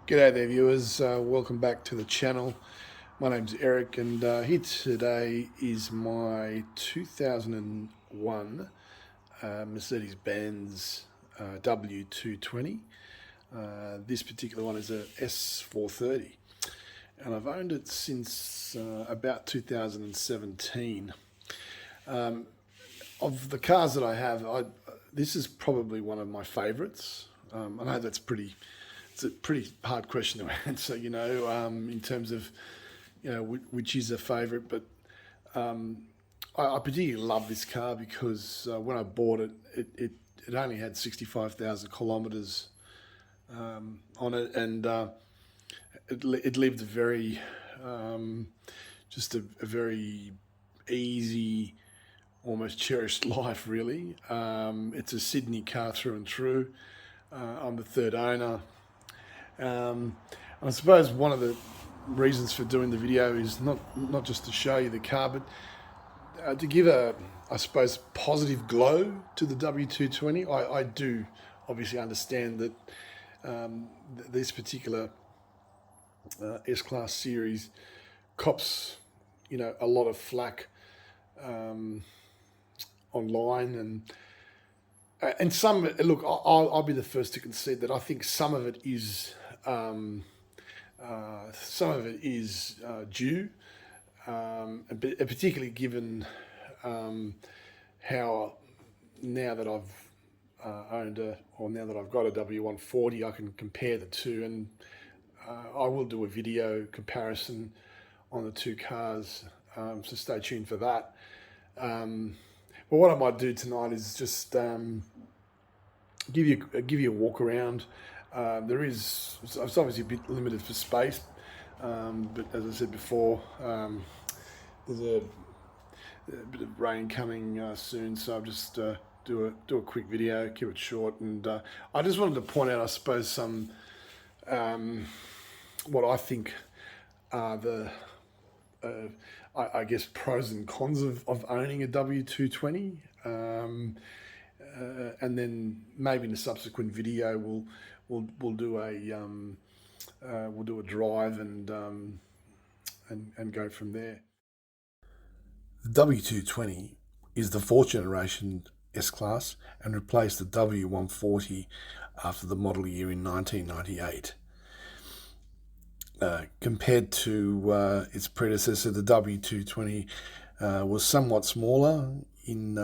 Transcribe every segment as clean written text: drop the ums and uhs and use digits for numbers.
G'day there viewers, welcome back to the channel. My name's Eric and here today is my 2001 Mercedes-Benz W220. This particular one is a S430 and I've owned it since about 2017. Of the cars that I have, this is probably one of my favourites. I know it's a pretty hard question to answer, in terms of, which is a favourite. But I particularly love this car because when I bought it, it only had 65,000 kilometres on it, and it lived a very, just a very easy, almost cherished life, really. It's a Sydney car through and through. I'm the third owner. I suppose one of the reasons for doing the video is not just to show you the car, but to give I suppose, positive glow to the W220. I do obviously understand that this particular S-Class series cops, a lot of flack online, and some, look, I'll be the first to concede that I think some of it is due, and particularly given how now that now that I've got a W140, I can compare the two, and I will do a video comparison on the two cars, so stay tuned for that. But what I might do tonight is just give you a walk around. It's obviously a bit limited for space, but as I said before, there's a bit of rain coming soon, so I'll just do a quick video, keep it short, and I just wanted to point out, I suppose, some what I think are the I guess pros and cons of owning a W220, and then maybe in a subsequent video we'll do a drive and go from there. The W220 is the fourth generation S-Class and replaced the W140 after the model year in 1998. Compared to its predecessor, the W220 was somewhat smaller in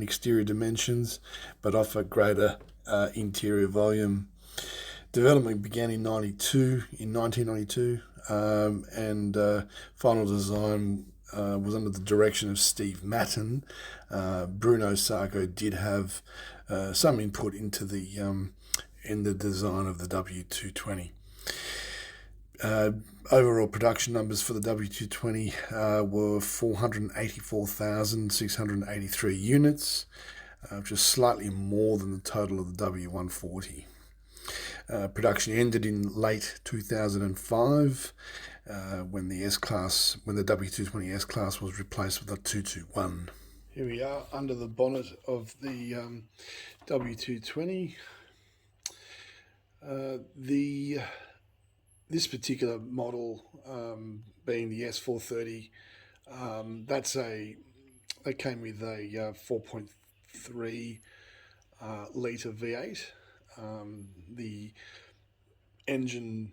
exterior dimensions, but offered greater interior volume. Development began in 1992, and final design was under the direction of Steve Matten. Bruno Sarko did have some input into in the design of the W220. Overall production numbers for the W220 were 484,683 units, which is slightly more than the total of the W140. Production ended in late 2005 when the W220 S-Class was replaced with a 221. Here we are under the bonnet of the W220. This particular model, being the S430, they came with a 4.3 litre V8. The engine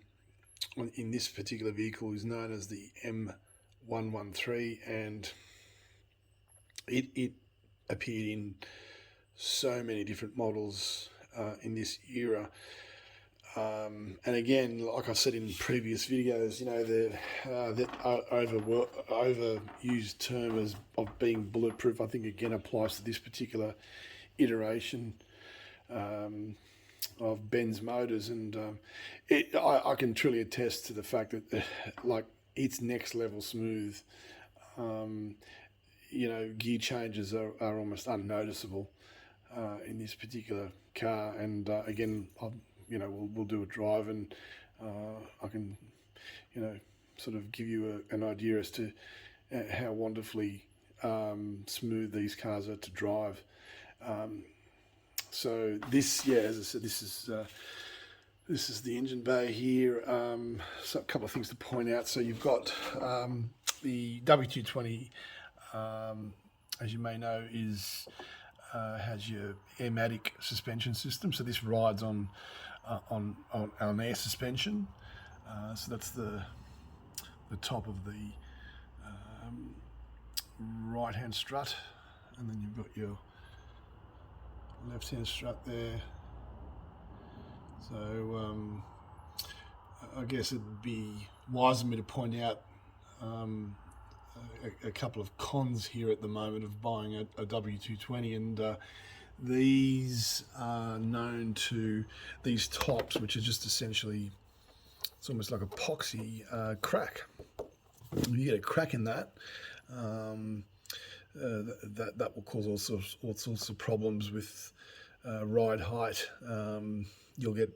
in this particular vehicle is known as the M113, and it appeared in so many different models in this era. And again, like I said in previous videos, the overused term of being bulletproof, I think again applies to this particular iteration of Benz motors, and I can truly attest to the fact that it's next level smooth. Gear changes are almost unnoticeable in this particular car, and again, we'll do a drive, and I can, sort of give you an idea as to how wonderfully smooth these cars are to drive. So this, as I said, this is This is the engine bay here. So a couple of things to point out. So you've got the W220, as you may know, has your airmatic suspension system. So this rides on air suspension. So that's the top of the right-hand strut, and then you've got your left-hand strut there. So I guess it'd be wise of me to point out a couple of cons here at the moment of buying a W220, and these are known to these tops, which are just essentially, it's almost like epoxy crack. If you get a crack in that, that will cause all sorts of problems with ride height. You'll get,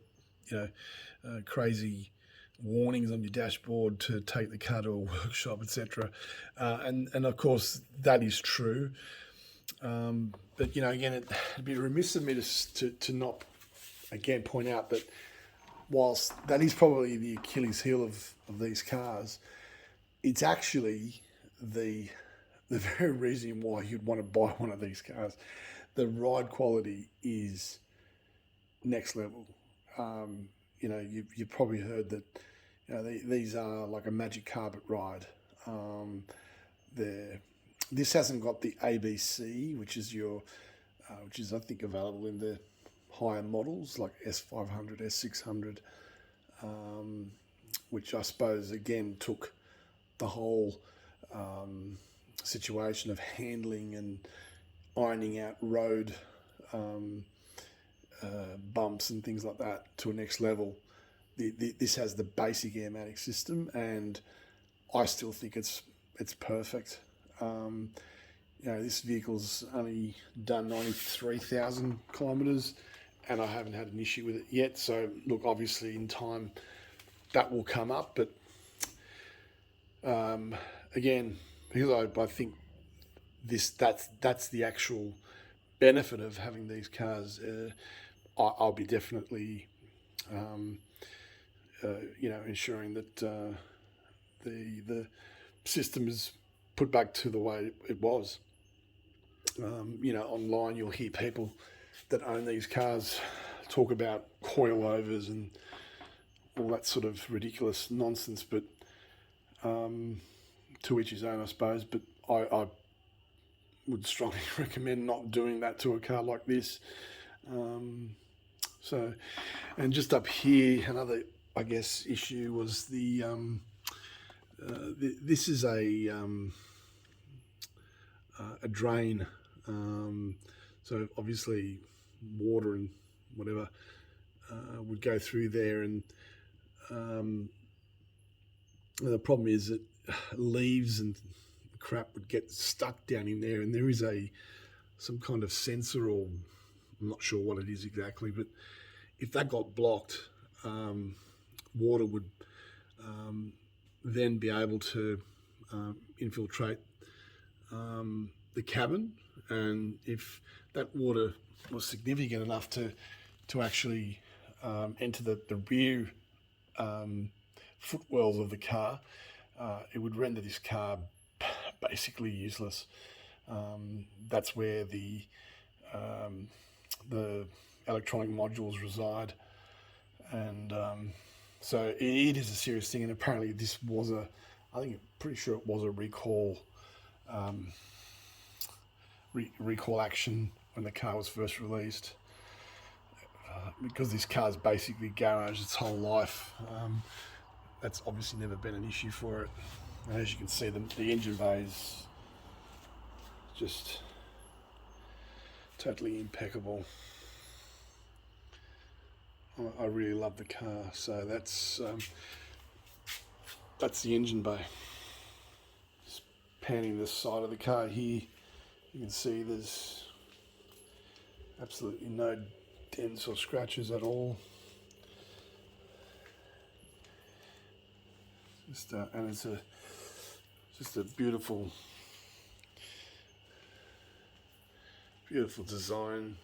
crazy warnings on your dashboard to take the car to a workshop, etc. And of course that is true. But again, it'd be remiss of me to not again point out that whilst that is probably the Achilles heel of these cars, it's actually the very reason why you'd want to buy one of these cars. The ride quality is next level. You've probably heard that these are like a magic carpet ride. This hasn't got the ABC, which is I think available in the higher models like S500, S600, which I suppose again took the whole situation of handling and ironing out road bumps and things like that to a next level. This has the basic airmatic system, and I still think it's perfect. This vehicle's only done 93,000 kilometres, and I haven't had an issue with it yet. So look, obviously in time that will come up, but again, because I think that's the actual benefit of having these cars. I'll be definitely ensuring that the system is put back to the way it was. Online you'll hear people that own these cars talk about coilovers and all that sort of ridiculous nonsense, but to each his own, I suppose. But I would strongly recommend not doing that to a car like this. And just up here, another, I guess, issue was this is a drain. So obviously water and whatever would go through there, and the problem is that leaves and crap would get stuck down in there, and there is some kind of sensor, or I'm not sure what it is exactly, but if that got blocked, water would then be able to infiltrate the cabin, and if that water was significant enough to actually enter the rear footwells of the car, it would render this car basically useless. That's where the electronic modules reside, and so it is a serious thing. And apparently this was I'm pretty sure it was a recall action when the car was first released, because this car's basically garaged its whole life. That's obviously never been an issue for it. And as you can see, the engine bay is just totally impeccable. I really love the car. So that's the engine bay. Just panning the side of the car here, you can see there's absolutely no dents or scratches at all. And it's just a beautiful design,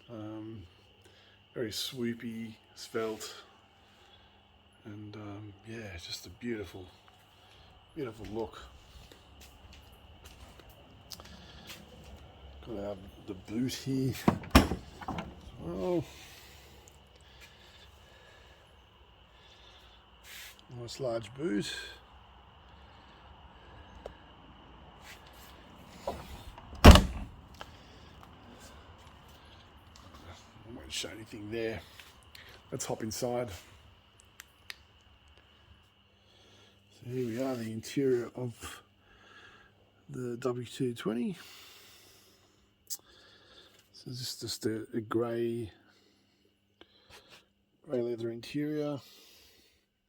very swoopy, svelte, And yeah, it's just a beautiful, beautiful look. Got our, the boot here. Well, nice large boot. I won't show anything there. Let's hop inside. So here we are, the interior of the W220. So this is just a grey leather interior.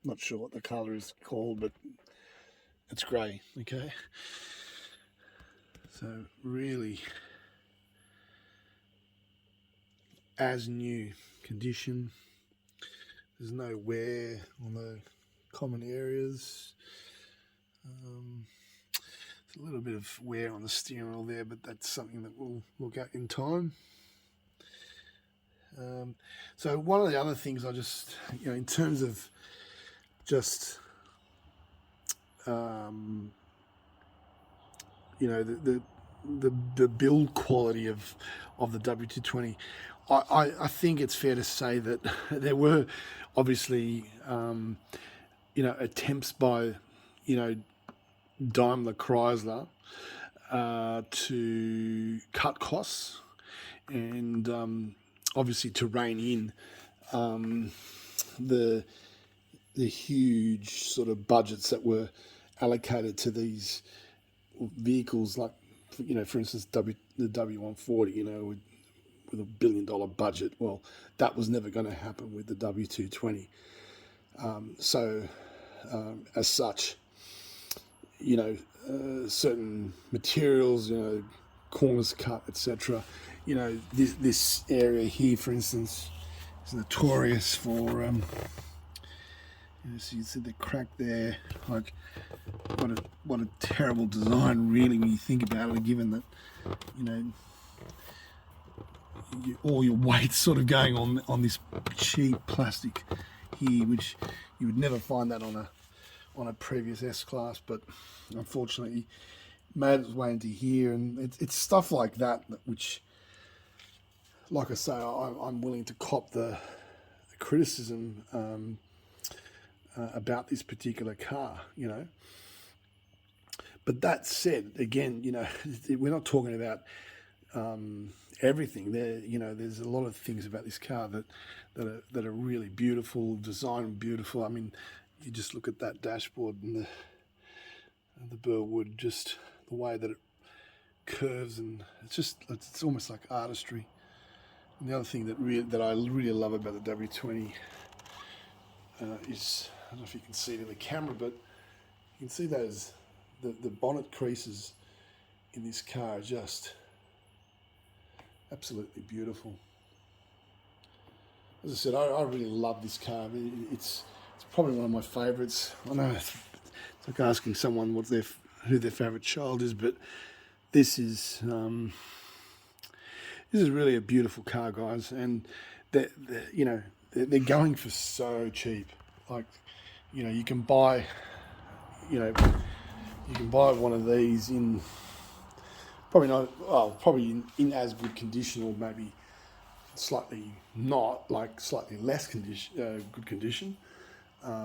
Not sure what the colour is called, but it's grey, okay? So really as new condition. There's no wear on the common areas. There's a little bit of wear on the steering wheel there, but that's something that we'll look at in time. So one of the other things I just, in terms of just, the build quality of the W220, I think it's fair to say that there were obviously, attempts by, Daimler Chrysler to cut costs and obviously to rein in the huge sort of budgets that were allocated to these vehicles, like for instance the W140, with $1 billion budget. Well, that was never going to happen with the W220. As such, certain materials, corners cut, etc. This area here, for instance, is notorious for, so you see the crack there. Like, what a terrible design, really, when you think about it. Given that, all your weight's sort of going on this cheap plastic here, which you would never find that on a previous S-Class, but unfortunately made its way into here. And it's stuff like that which, like I say, I'm willing to cop the criticism about this particular car, But that said, again, we're not talking about everything. There's a lot of things about this car that are really beautiful, designed beautiful. I mean, you just look at that dashboard and the burr wood, just the way that it curves, and it's almost like artistry. And the other thing that I really love about the W20 is, I don't know if you can see it in the camera, but you can see those the bonnet creases in this car are just absolutely beautiful. As I said, I really love this car. It's probably one of my favourites. I know it's like asking someone who their favourite child is, but this is really a beautiful car, guys. And they're going for so cheap. Like, you can buy one of these in probably in as good condition, or maybe slightly less good condition,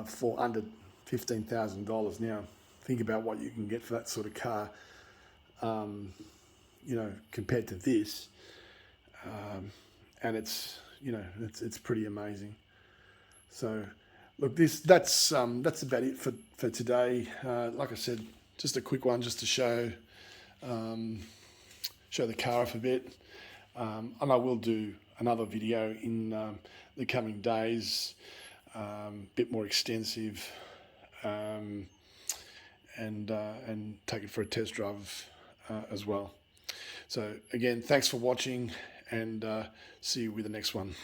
for under $15,000. Now, think about what you can get for that sort of car, compared to this, and it's pretty amazing. So, look, that's about it for today. Like I said, just a quick one, just to show the car off a bit, and I will do another video in the coming days, a bit more extensive, and take it for a test drive as well. So again, thanks for watching, and see you with the next one.